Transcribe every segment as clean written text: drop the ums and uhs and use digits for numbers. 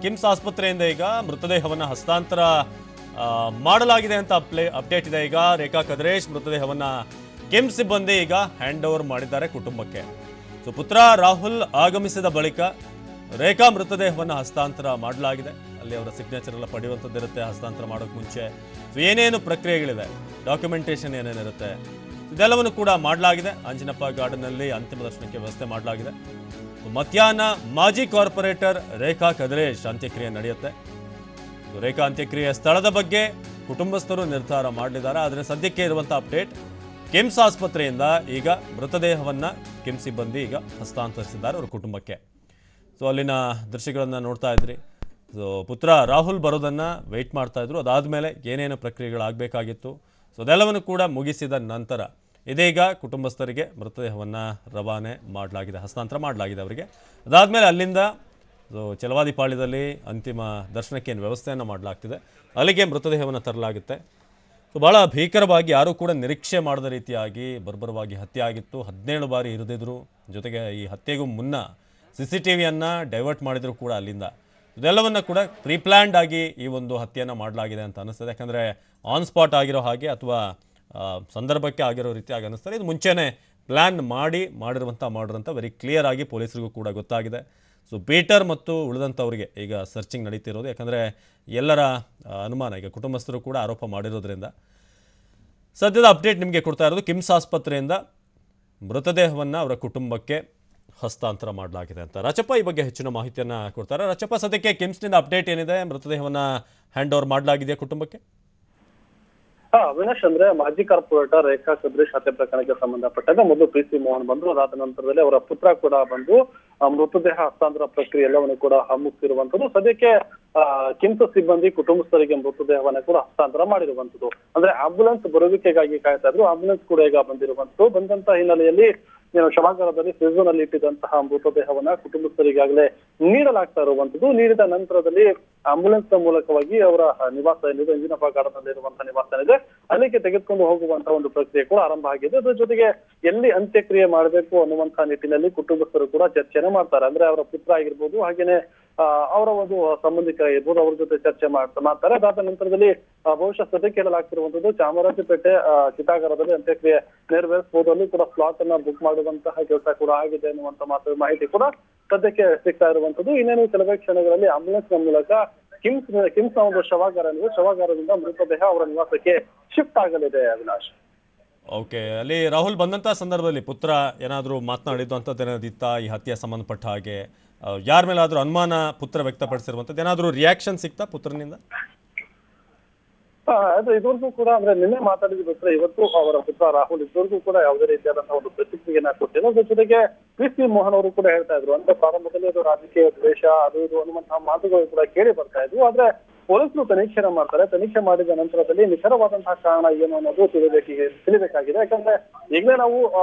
ಕಿಮ್ಸ್ ಆಸ್ಪತ್ರೆಯಿಂದ ಈಗ ಮೃತದೇಹವನ್ನು ಹಸ್ತಾಂತರ ಮಾಡಲಾಗಿದೆ ಅಂತ ಅಪ್ಡೇಟ್ ಇದೆ. ಈಗ ರೇಖಾ ಕದ್ರೇಶ್ ಮೃತದೇಹವನ್ನು ಕಿಮ್ಸ್ ಸಿಬ್ಬಂದಿ ಈಗ ಹ್ಯಾಂಡ್ ಓವರ್ ಮಾಡಿದ್ದಾರೆ ಕುಟುಂಬಕ್ಕೆ. ಸೊ ಪುತ್ರ ರಾಹುಲ್ ಆಗಮಿಸಿದ ಬಳಿಕ ರೇಖಾ ಮೃತದೇಹವನ್ನು ಹಸ್ತಾಂತರ ಮಾಡಲಾಗಿದೆ. ಅಲ್ಲಿ ಅವರ ಸಿಗ್ನೇಚರ್ ಎಲ್ಲ ಪಡೆಯುವಂಥದ್ದಿರುತ್ತೆ ಹಸ್ತಾಂತರ ಮಾಡೋಕೆ ಮುಂಚೆ. ಸೊ ಏನೇನು ಪ್ರಕ್ರಿಯೆಗಳಿದೆ, ಡಾಕ್ಯುಮೆಂಟೇಷನ್ ಏನೇನಿರುತ್ತೆ ಇದೆಲ್ಲವನ್ನು ಕೂಡ ಮಾಡಲಾಗಿದೆ. ಅಂಜನಪ್ಪ ಗಾರ್ಡನ್ನಲ್ಲಿ ಅಂತಿಮ ದರ್ಶನಕ್ಕೆ ವ್ಯವಸ್ಥೆ ಮಾಡಲಾಗಿದೆ. ಮಧ್ಯಾಹ್ನ ಮಾಜಿ ಕಾರ್ಪೊರೇಟರ್ ರೇಖಾ ಕದ್ರೇಶ್ ಅಂತ್ಯಕ್ರಿಯೆ ನಡೆಯುತ್ತೆ. ರೇಖಾ ಅಂತ್ಯಕ್ರಿಯೆ ಸ್ಥಳದ ಬಗ್ಗೆ ಕುಟುಂಬಸ್ಥರು ನಿರ್ಧಾರ ಮಾಡಲಿದ್ದಾರೆ. ಆದರೆ ಸದ್ಯಕ್ಕೆ ಇರುವಂಥ ಅಪ್ಡೇಟ್, ಕಿಮ್ಸ್ ಆಸ್ಪತ್ರೆಯಿಂದ ಈಗ ಮೃತದೇಹವನ್ನು ಕಿಮ್ಸ್ ಸಿಬ್ಬಂದಿ ಈಗ ಹಸ್ತಾಂತರಿಸಿದ್ದಾರೆ ಅವರ ಕುಟುಂಬಕ್ಕೆ. ಸೊ ಅಲ್ಲಿನ ದೃಶ್ಯಗಳನ್ನು ನೋಡ್ತಾ ಇದ್ರಿ. ಸೊ ಪುತ್ರ ರಾಹುಲ್ ಬರೋದನ್ನು ವೆಯ್ಟ್ ಮಾಡ್ತಾ ಇದ್ರು. ಅದಾದಮೇಲೆ ಏನೇನು ಪ್ರಕ್ರಿಯೆಗಳಾಗಬೇಕಾಗಿತ್ತು ಸೊ ಅದೆಲ್ಲವನ್ನು ಕೂಡ ಮುಗಿಸಿದ ನಂತರ ಇದೀಗ ಕುಟುಂಬಸ್ಥರಿಗೆ ಮೃತದೇಹವನ್ನು ರವಾನೆ ಮಾಡಲಾಗಿದೆ, ಹಸ್ತಾಂತರ ಮಾಡಲಾಗಿದೆ ಅವರಿಗೆ. ಅದಾದಮೇಲೆ ಅಲ್ಲಿಂದ ಸೊ ಚಲವಾದಿಪಾಳ್ಯದಲ್ಲಿ ಅಂತಿಮ ದರ್ಶನಕ್ಕೆ ಏನು ವ್ಯವಸ್ಥೆಯನ್ನು ಮಾಡಲಾಗ್ತಿದೆ, ಅಲ್ಲಿಗೆ ಮೃತದೇಹವನ್ನು ತರಲಾಗುತ್ತೆ. ಸೊ ಭಾಳ ಭೀಕರವಾಗಿ, ಯಾರೂ ಕೂಡ ನಿರೀಕ್ಷೆ ಮಾಡದ ರೀತಿಯಾಗಿ ಬರ್ಬರವಾಗಿ ಹತ್ಯೆ ಆಗಿತ್ತು. 17 ಬಾರಿ ಇರಿದಿದ್ರು. ಜೊತೆಗೆ ಈ ಹತ್ಯೆಗೂ ಮುನ್ನ CCTVಯನ್ನು ಡೈವರ್ಟ್ ಮಾಡಿದ್ರು ಕೂಡ ಅಲ್ಲಿಂದ. ಇದೆಲ್ಲವನ್ನು ಕೂಡ ಪ್ರೀಪ್ಲ್ಯಾಂಡ್ ಆಗಿ ಈ ಒಂದು ಹತ್ಯೆಯನ್ನು ಮಾಡಲಾಗಿದೆ ಅಂತ ಅನ್ನಿಸ್ತದೆ. ಯಾಕಂದರೆ ಆನ್ ಸ್ಪಾಟ್ ಆಗಿರೋ ಹಾಗೆ ಅಥವಾ ಸಂದರ್ಭಕ್ಕೆ ಆಗಿರೋ ರೀತಿಯಾಗಿ ಅನ್ನಿಸ್ತಾರೆ. ಇದು ಮುಂಚೆನೇ ಪ್ಲ್ಯಾನ್ ಮಾಡಿರುವಂಥ ಮರ್ಡರ್ ಅಂತ ವೆರಿ ಕ್ಲಿಯರ್ ಆಗಿ ಪೊಲೀಸರಿಗೂ ಕೂಡ ಗೊತ್ತಾಗಿದೆ. ಸೊ ಪೀಟರ್ ಮತ್ತು ಉಳಿದಂಥವರಿಗೆ ಈಗ ಸರ್ಚಿಂಗ್ ನಡೀತಿರೋದು. ಯಾಕಂದರೆ ಎಲ್ಲರ ಅನುಮಾನ, ಈಗ ಕುಟುಂಬಸ್ಥರು ಕೂಡ ಆರೋಪ ಮಾಡಿರೋದ್ರಿಂದ ಸದ್ಯದ ಅಪ್ಡೇಟ್ ನಿಮಗೆ ಕೊಡ್ತಾ ಇರೋದು, ಕಿಮ್ಸ್ ಆಸ್ಪತ್ರೆಯಿಂದ ಮೃತದೇಹವನ್ನು ಅವರ ಕುಟುಂಬಕ್ಕೆ ಹಸ್ತಾಂತರ ಮಾಡಲಾಗಿದೆ ಅಂತ. ರಾಚಪ್ಪ ಈ ಬಗ್ಗೆ ಹೆಚ್ಚಿನ ಮಾಹಿತಿಯನ್ನು ಕೊಡ್ತಾರೆ. ರಾಚಪ್ಪ, ಸದ್ಯಕ್ಕೆ ಕಿಮ್ಸ್ನಿಂದ ಅಪ್ಡೇಟ್ ಏನಿದೆ? ಮೃತದೇಹವನ್ನು ಹ್ಯಾಂಡ್ ಓವರ್ ಮಾಡಲಾಗಿದೆಯಾ ಕುಟುಂಬಕ್ಕೆ? ಅವಿನಾಶ್, ಅಂದ್ರೆ ಮಾಜಿ ಕಾರ್ಪೊರೇಟರ್ ರೇಖಾ ಕದ್ರೇಶ್ ಹತ್ಯೆ ಪ್ರಕರಣಕ್ಕೆ ಸಂಬಂಧಪಟ್ಟಂತೆ ಮೊದಲು PC ಮೋಹನ್ ಬಂದ್ರು. ಅದಾದ ನಂತರದಲ್ಲಿ ಅವರ ಪುತ್ರ ಕೂಡ ಬಂದು ಮೃತದೇಹ ಹಸ್ತಾಂತರ ಪ್ರಕ್ರಿಯೆ ಎಲ್ಲವನ್ನು ಕೂಡ ಮುಗಿಸಿರುವಂತದ್ದು. ಸದ್ಯಕ್ಕೆ ಕಿಮ್ಸ್ ಸಿಬ್ಬಂದಿ ಕುಟುಂಬಸ್ಥರಿಗೆ ಮೃತದೇಹವನ್ನು ಕೂಡ ಹಸ್ತಾಂತರ ಮಾಡಿರುವಂತದ್ದು. ಅಂದ್ರೆ ಆಂಬುಲೆನ್ಸ್ ಬರುವಿಕೆಗಾಗಿ ಕಾಯ್ತಾ ಇದ್ರು. ಆಂಬುಲೆನ್ಸ್ ಕೂಡ ಈಗ ಬಂದಿರುವಂತದ್ದು. ಬಂದಂತ ಹಿನ್ನೆಲೆಯಲ್ಲಿ ಶವಾಗಾರದಲ್ಲಿ ಫ್ರೀಜರ್ ನಲ್ಲಿ ಇಟ್ಟಿದ್ದಂತಹ ಮೃತದೇಹವನ್ನ ಕುಟುಂಬಸ್ಥರಿಗಾಗಲೇ ನೀಡಲಾಗ್ತಾ ಇರುವಂತದ್ದು. ನೀಡಿದ ನಂತರದಲ್ಲಿ ಆಂಬುಲೆನ್ಸ್ ಮೂಲಕವಾಗಿ ಅವರ ನಿವಾಸ ಏನಿದೆ, ಅಂಜನಪ್ಪ ಗಾರ್ಡನ್ ಇರುವಂತಹ ನಿವಾಸ ಏನಿದೆ, ಅಲ್ಲಿಗೆ ತೆಗೆದುಕೊಂಡು ಹೋಗುವಂತಹ ಒಂದು ಪ್ರಕ್ರಿಯೆ ಕೂಡ ಆರಂಭ ಆಗಿದೆ. ಅದರ ಜೊತೆಗೆ ಎಲ್ಲಿ ಅಂತ್ಯಕ್ರಿಯೆ ಮಾಡಬೇಕು ಅನ್ನುವಂತಹ ನಿಟ್ಟಿನಲ್ಲಿ ಕುಟುಂಬಸ್ಥರು ಕೂಡ ಚರ್ಚೆನೆ ಮಾಡ್ತಾರೆ. ಅಂದ್ರೆ ಅವರ ಪುತ್ರ ಆಗಿರ್ಬೋದು, ಹಾಗೇನೆ ಅವರ ಒಂದು ಸಂಬಂಧಿಕರಾಗಿರ್ಬೋದು, ಅವ್ರ ಜೊತೆ ಚರ್ಚೆ ಮಾಡ್ತಾರೆ. ಅದಾದ ನಂತರದಲ್ಲಿ ಬಹುಶಃ ಸದ್ಯಕ್ಕೆ ಹೇಳಲಾಗ್ತಿರುವಂತದ್ದು, ಚಾಮರಾಜಪೇಟೆ ಚಿತಾಗಾರದಲ್ಲಿ ಅಂತ್ಯಕ್ರಿಯೆ ನೆರವೇರಿಸಬಹುದು. ಅಲ್ಲಿ ಕೂಡ ಸ್ಲಾಟ್ ಅನ್ನ ಬುಕ್ ಮಾಡುವಂತಹ ಕೆಲಸ ಕೂಡ ಆಗಿದೆ ಅನ್ನುವಂತ ಮಾಹಿತಿ ಕೂಡ ಸದ್ಯಕ್ಕೆ ಸಿಗ್ತಾ ಇರುವಂತದ್ದು. ಇನ್ನೇನು ಕೆಲವೇ ಕ್ಷಣಗಳಲ್ಲಿ ಆಂಬುಲೆನ್ಸ್ ನ ಮೂಲಕ ಕಿಮ್ಸ್ ನ ಒಂದು ಶವಾಗಾರದಿಂದ ಮೃತದೇಹ ಅವರ ನಿವಾಸಕ್ಕೆ ಶಿಫ್ಟ್ ಆಗಲಿದೆ. ಅವಿನಾಶ್, ಓಕೆ, ಅಲ್ಲಿ ರಾಹುಲ್ ಬಂದಂಥ ಸಂದರ್ಭದಲ್ಲಿ ಪುತ್ರ ಏನಾದರೂ ಮಾತನಾಡಿದ್ದು ಅಂಥದ್ದು ಏನಾದಿತ್ತ ಈ ಹತ್ಯೆ ಸಂಬಂಧಪಟ್ಟ ಹಾಗೆ? ಯಾರ ಮೇಲಾದರೂ ಅನುಮಾನ ಪುತ್ರ ವ್ಯಕ್ತಪಡಿಸಿರುವಂಥದ್ದು ಏನಾದರೂ ರಿಯಾಕ್ಷನ್ ಸಿಗ್ತಾ ಪುತ್ರನಿಂದ? ಅದು ಇದುವರೆಗೂ ಕೂಡ, ಅಂದ್ರೆ ನಿನ್ನೆ ಮಾತಾಡಿದ ಬಿಟ್ಟರೆ ಇವತ್ತು ಅವರ ಪುತ್ರ ರಾಹುಲ್ ಇದುವರೆಗೂ ಕೂಡ ಯಾವುದೇ ರೀತಿಯಾದಂತಹ ಒಂದು ಪ್ರತಿಕ್ರಿಯೆಯನ್ನ ಕೊಟ್ಟಿಲ್ಲ. ಅದ್ರ ಜೊತೆಗೆ PC ಮೋಹನ್ ಅವರು ಕೂಡ ಹೇಳ್ತಾ ಇದ್ರು, ಅಂದ್ರೆ ಪ್ರಾರಂಭದಲ್ಲಿ ಅದು ರಾಜಕೀಯ ದ್ವೇಷ ಅದು ಇದು ಅನ್ನುವಂತಹ ಮಾತುಗಳು ಕೂಡ ಕೇಳಿ ಬರ್ತಾ ಇದ್ವು. ಆದ್ರೆ ಪೊಲೀಸರು ತನಿಖೆನ ಮಾಡ್ತಾರೆ. ತನಿಖೆ ಮಾಡಿದ ನಂತರದಲ್ಲಿ ನಿಖರವಾದಂತಹ ಕಾರಣ ಏನು ಅನ್ನೋದು ತಿಳಿಬೇಕಾಗಿದೆ. ಯಾಕಂದ್ರೆ ಈಗಲೇ ನಾವು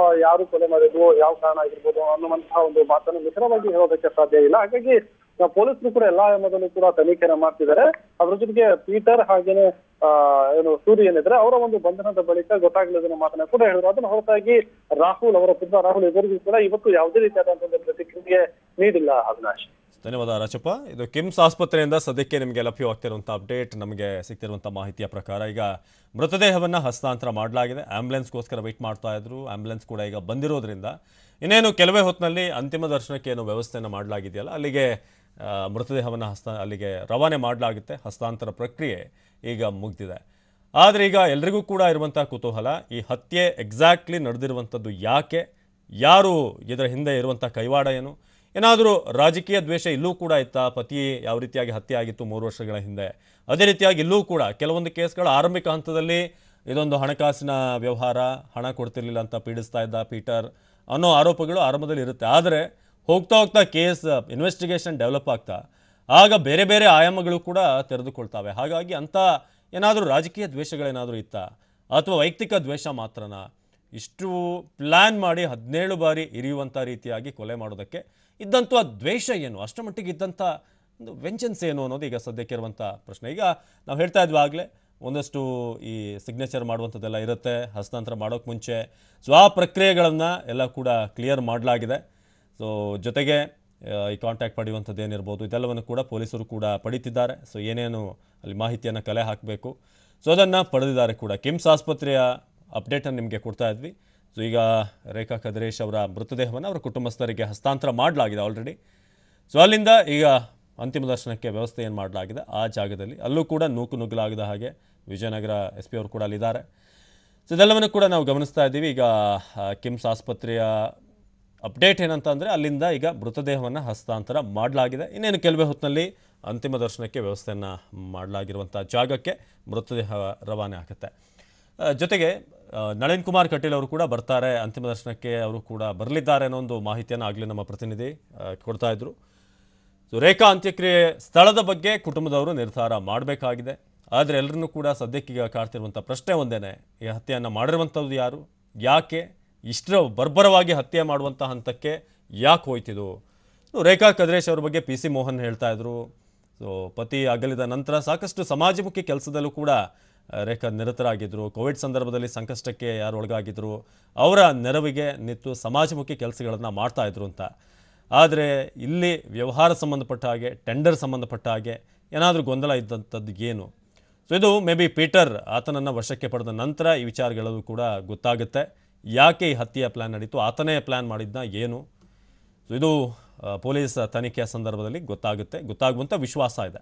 ಯಾರು ಕೊಲೆ ಮಾಡಿದ್ರು, ಯಾವ ಕಾರಣ ಆಗಿರ್ಬೋದು ಅನ್ನುವಂತಹ ಒಂದು ಮಾತನ್ನು ನಿಖರವಾಗಿ ಹೇಳೋದಕ್ಕೆ ಸಾಧ್ಯ ಇಲ್ಲ. ಹಾಗಾಗಿ ಪೊಲೀಸರು ಕೂಡ ಎಲ್ಲಾ ಆಯಾಮದಲ್ಲೂ ಕೂಡ ತನಿಖೆನ ಮಾಡ್ತಿದ್ದಾರೆ. ಅದ್ರ ಜೊತೆಗೆ ಪೀಟರ್ ಹಾಗೇನೆ ಸೂರ್ಯ ಏನಿದ್ರೆ ಅವರ ಒಂದು ಬಂಧನದ ಬಳಿಕ ಗೊತ್ತಾಗಲಿದೆ ಮಾತನ್ನ ಕೂಡ ಹೇಳಿದ್ರು. ಅದನ್ನ ಹೊರತಾಗಿ ರಾಹುಲ್, ಅವರ ಪುತ್ರ ರಾಹುಲ್ ಇವರಿಗೂ ಕೂಡ ಇವತ್ತು ಯಾವುದೇ ರೀತಿಯಾದಂತಹ ಪ್ರತಿಕ್ರಿಯೆ ನೀಡಿಲ್ಲ. ಅವಿನಾಶ್, ಧನ್ಯವಾದ ರಾಚಪ್ಪ. ಇದು ಕಿಮ್ಸ್ ಆಸ್ಪತ್ರೆಯಿಂದ ಸದ್ಯಕ್ಕೆ ನಿಮಗೆ ಲಭ್ಯವಾಗ್ತಿರುವಂಥ ಅಪ್ಡೇಟ್, ನಮಗೆ ಸಿಗ್ತಿರುವಂಥ ಮಾಹಿತಿಯ ಪ್ರಕಾರ ಈಗ ಮೃತದೇಹವನ್ನು ಹಸ್ತಾಂತರ ಮಾಡಲಾಗಿದೆ. ಆಂಬ್ಯುಲೆನ್ಸ್ಗೋಸ್ಕರ ವೆಯ್ಟ್ ಮಾಡ್ತಾ ಇದ್ರು. ಆಂಬ್ಯುಲೆನ್ಸ್ ಕೂಡ ಈಗ ಬಂದಿರೋದ್ರಿಂದ ಇನ್ನೇನು ಕೆಲವೇ ಹೊತ್ತಿನಲ್ಲಿ ಅಂತಿಮ ದರ್ಶನಕ್ಕೆ ಏನು ವ್ಯವಸ್ಥೆಯನ್ನು ಮಾಡಲಾಗಿದೆಯಲ್ಲ, ಅಲ್ಲಿಗೆ ಮೃತದೇಹವನ್ನು ಅಲ್ಲಿಗೆ ರವಾನೆ ಮಾಡಲಾಗುತ್ತೆ. ಹಸ್ತಾಂತರ ಪ್ರಕ್ರಿಯೆ ಈಗ ಮುಗಿದಿದೆ. ಆದರೆ ಈಗ ಎಲ್ರಿಗೂ ಕೂಡ ಇರುವಂಥ ಕುತೂಹಲ, ಈ ಹತ್ಯೆ ಎಕ್ಸಾಕ್ಟ್ಲಿ ನಡೆದಿರುವಂಥದ್ದು ಯಾಕೆ, ಯಾರು ಇದರ ಹಿಂದೆ ಇರುವಂಥ ಕೈವಾಡ ಏನು? ಏನಾದರೂ ರಾಜಕೀಯ ದ್ವೇಷ ಇಲ್ಲೂ ಕೂಡ ಇತ್ತಾ? ಪತಿ ಯಾವ ರೀತಿಯಾಗಿ ಹತ್ಯೆ ಆಗಿತ್ತು 3 ವರ್ಷಗಳ ಹಿಂದೆ, ಅದೇ ರೀತಿಯಾಗಿ ಇಲ್ಲೂ ಕೂಡ ಕೆಲವೊಂದು ಕೇಸ್ಗಳ ಆರಂಭಿಕ ಹಂತದಲ್ಲಿ ಇದೊಂದು ಹಣಕಾಸಿನ ವ್ಯವಹಾರ, ಹಣ ಕೊಡ್ತಿರ್ಲಿಲ್ಲ ಅಂತ ಪೀಡಿಸ್ತಾ ಇದ್ದ ಪೀಟರ್ ಅನ್ನೋ ಆರೋಪಗಳು ಆರಂಭದಲ್ಲಿ ಇರುತ್ತೆ. ಆದರೆ ಹೋಗ್ತಾ ಹೋಗ್ತಾ ಕೇಸ್ ಇನ್ವೆಸ್ಟಿಗೇಷನ್ ಡೆವಲಪ್ ಆಗ್ತಾ ಆಗ ಬೇರೆ ಬೇರೆ ಆಯಾಮಗಳು ಕೂಡ ತೆರೆದುಕೊಳ್ತವೆ. ಹಾಗಾಗಿ ಅಂಥ ಏನಾದರೂ ರಾಜಕೀಯ ದ್ವೇಷಗಳೇನಾದರೂ ಇತ್ತಾ ಅಥವಾ ವೈಯಕ್ತಿಕ ದ್ವೇಷ ಮಾತ್ರನಾ? ಇಷ್ಟು ಪ್ಲ್ಯಾನ್ ಮಾಡಿ 17 ಬಾರಿ ಇರಿಯುವಂಥ ರೀತಿಯಾಗಿ ಕೊಲೆ ಮಾಡೋದಕ್ಕೆ ಇದ್ದಂಥ ದ್ವೇಷ ಏನು, ಅಷ್ಟರ ಮಟ್ಟಿಗೆ ಇದ್ದಂಥ ಒಂದು ವೆಂಚನ್ಸ್ ಏನು ಅನ್ನೋದು ಈಗ ಸದ್ಯಕ್ಕೆ ಇರುವಂಥ ಪ್ರಶ್ನೆ. ಈಗ ನಾವು ಹೇಳ್ತಾ ಇದ್ವಿ ಆಗಲೇ, ಒಂದಷ್ಟು ಈ ಸಿಗ್ನೇಚರ್ ಮಾಡುವಂಥದ್ದೆಲ್ಲ ಇರುತ್ತೆ ಹಸ್ತಾಂತರ ಮಾಡೋಕ್ಕೆ ಮುಂಚೆ. ಸೊ ಆ ಪ್ರಕ್ರಿಯೆಗಳನ್ನು ಎಲ್ಲ ಕೂಡ ಕ್ಲಿಯರ್ ಮಾಡಲಾಗಿದೆ. ಸೊ ಜೊತೆಗೆ ಈ ಕಾಂಟ್ಯಾಕ್ಟ್ ಪಡೆಯುವಂಥದ್ದು ಏನಿರ್ಬೋದು ಇದೆಲ್ಲವನ್ನು ಕೂಡ ಪೊಲೀಸರು ಕೂಡ ಪಡೀತಿದ್ದಾರೆ. ಸೊ ಏನೇನು ಅಲ್ಲಿ ಮಾಹಿತಿಯನ್ನು ಕಲೆ ಹಾಕಬೇಕು ಸೊ ಅದನ್ನು ಪಡೆದಿದ್ದಾರೆ ಕೂಡ. ಕಿಮ್ಸ್ ಆಸ್ಪತ್ರೆಯ ಅಪ್ಡೇಟನ್ನು ನಿಮಗೆ ಕೊಡ್ತಾ ಇದ್ವಿ. ಸೊ ಈಗ ರೇಖಾ ಕದ್ರೇಶ್ ಅವರ ಮೃತದೇಹವನ್ನು ಅವರ ಕುಟುಂಬಸ್ಥರಿಗೆ ಹಸ್ತಾಂತರ ಮಾಡಲಾಗಿದೆ ಆಲ್ರೆಡಿ. ಸೊ ಅಲ್ಲಿಂದ ಈಗ ಅಂತಿಮ ದರ್ಶನಕ್ಕೆ ವ್ಯವಸ್ಥೆ ಏನು ಮಾಡಲಾಗಿದೆ ಆ ಜಾಗದಲ್ಲಿ ಅಲ್ಲೂ ಕೂಡ ನುಗ್ಗಲಾಗದ ಹಾಗೆ ವಿಜಯನಗರ SP ಅವರು ಕೂಡ ಅಲ್ಲಿದ್ದಾರೆ. ಸೊ ಇದೆಲ್ಲವನ್ನು ಕೂಡ ನಾವು ಗಮನಿಸ್ತಾ ಇದ್ದೀವಿ. ಈಗ ಕಿಮ್ಸ್ ಆಸ್ಪತ್ರೆಯ ಅಪ್ಡೇಟ್ ಏನಂತ ಅಂದರೆ ಅಲ್ಲಿಂದ ಈಗ ಮೃತದೇಹವನ್ನು ಹಸ್ತಾಂತರ ಮಾಡಲಾಗಿದೆ. ಇನ್ನೇನು ಕೆಲವೇ ಹೊತ್ತಿನಲ್ಲಿ ಅಂತಿಮ ದರ್ಶನಕ್ಕೆ ವ್ಯವಸ್ಥೆಯನ್ನು ಮಾಡಲಾಗಿರುವಂಥ ಜಾಗಕ್ಕೆ ಮೃತದೇಹ ರವಾನೆ ಆಗುತ್ತೆ. ಜೊತೆಗೆ ನಳಿನ್ ಕುಮಾರ್ ಕಟೀಲ್ ಅವರು ಕೂಡ ಬರ್ತಾರೆ ಅಂತಿಮ ದರ್ಶನಕ್ಕೆ, ಅವರು ಕೂಡ ಬರಲಿದ್ದಾರೆ ಅನ್ನೋ ಒಂದು ಮಾಹಿತಿಯನ್ನು ಆಗಲೇ ನಮ್ಮ ಪ್ರತಿನಿಧಿ ಕೊಡ್ತಾ ಇದ್ರು. ಸೊ ರೇಖಾ ಅಂತ್ಯಕ್ರಿಯೆ ಸ್ಥಳದ ಬಗ್ಗೆ ಕುಟುಂಬದವರು ನಿರ್ಧಾರ ಮಾಡಬೇಕಾಗಿದೆ. ಆದರೆ ಎಲ್ಲರನ್ನೂ ಕೂಡ ಸದ್ಯಕ್ಕೀಗ ಕಾಡ್ತಿರುವಂಥ ಪ್ರಶ್ನೆ ಒಂದೇನೆ, ಈ ಹತ್ಯೆಯನ್ನು ಮಾಡಿರುವಂಥದ್ದು ಯಾರು, ಯಾಕೆ ಇಷ್ಟರ ಬರ್ಬರವಾಗಿ ಹತ್ಯೆ ಮಾಡುವಂಥ ಹಂತಕ್ಕೆ ಯಾಕೆ ಹೋಯ್ತಿದು. ರೇಖಾ ಕದ್ರೇಶ್ ಅವ್ರ ಬಗ್ಗೆ PC ಮೋಹನ್ ಹೇಳ್ತಾ ಇದ್ರು. ಸೊ ಪತಿ ಅಗಲಿದ ನಂತರ ಸಾಕಷ್ಟು ಸಮಾಜಮುಖಿ ಕೆಲಸದಲ್ಲೂ ಕೂಡ ರೇಖಾ ನಿರತರಾಗಿದ್ದರು. ಕೋವಿಡ್ ಸಂದರ್ಭದಲ್ಲಿ ಸಂಕಷ್ಟಕ್ಕೆ ಯಾರು ಒಳಗಾಗಿದ್ದರು ಅವರ ನೆರವಿಗೆ ನಿಂತು ಸಮಾಜಮುಖಿ ಕೆಲಸಗಳನ್ನು ಮಾಡ್ತಾಯಿದ್ರು ಅಂತ. ಆದರೆ ಇಲ್ಲಿ ವ್ಯವಹಾರ ಸಂಬಂಧಪಟ್ಟ ಹಾಗೆ, ಟೆಂಡರ್ ಸಂಬಂಧಪಟ್ಟ ಹಾಗೆ ಏನಾದರೂ ಗೊಂದಲ ಇದ್ದಂಥದ್ದು ಏನು. ಸೊ ಇದು ಮೇ ಬಿ ಪೀಟರ್ ಆತನನ್ನು ವಶಕ್ಕೆ ಪಡೆದ ನಂತರ ಈ ವಿಚಾರಗಳು ಕೂಡ ಗೊತ್ತಾಗುತ್ತೆ. ಯಾಕೆ ಈ ಹತ್ಯೆಯ ಪ್ಲ್ಯಾನ್ ನಡೀತು, ಆತನೇ ಪ್ಲ್ಯಾನ್ ಮಾಡಿದ್ನ ಏನು. ಸೊ ಇದು ಪೊಲೀಸ್ ತನಿಖೆಯ ಸಂದರ್ಭದಲ್ಲಿ ಗೊತ್ತಾಗುವಂಥ ವಿಶ್ವಾಸ ಇದೆ.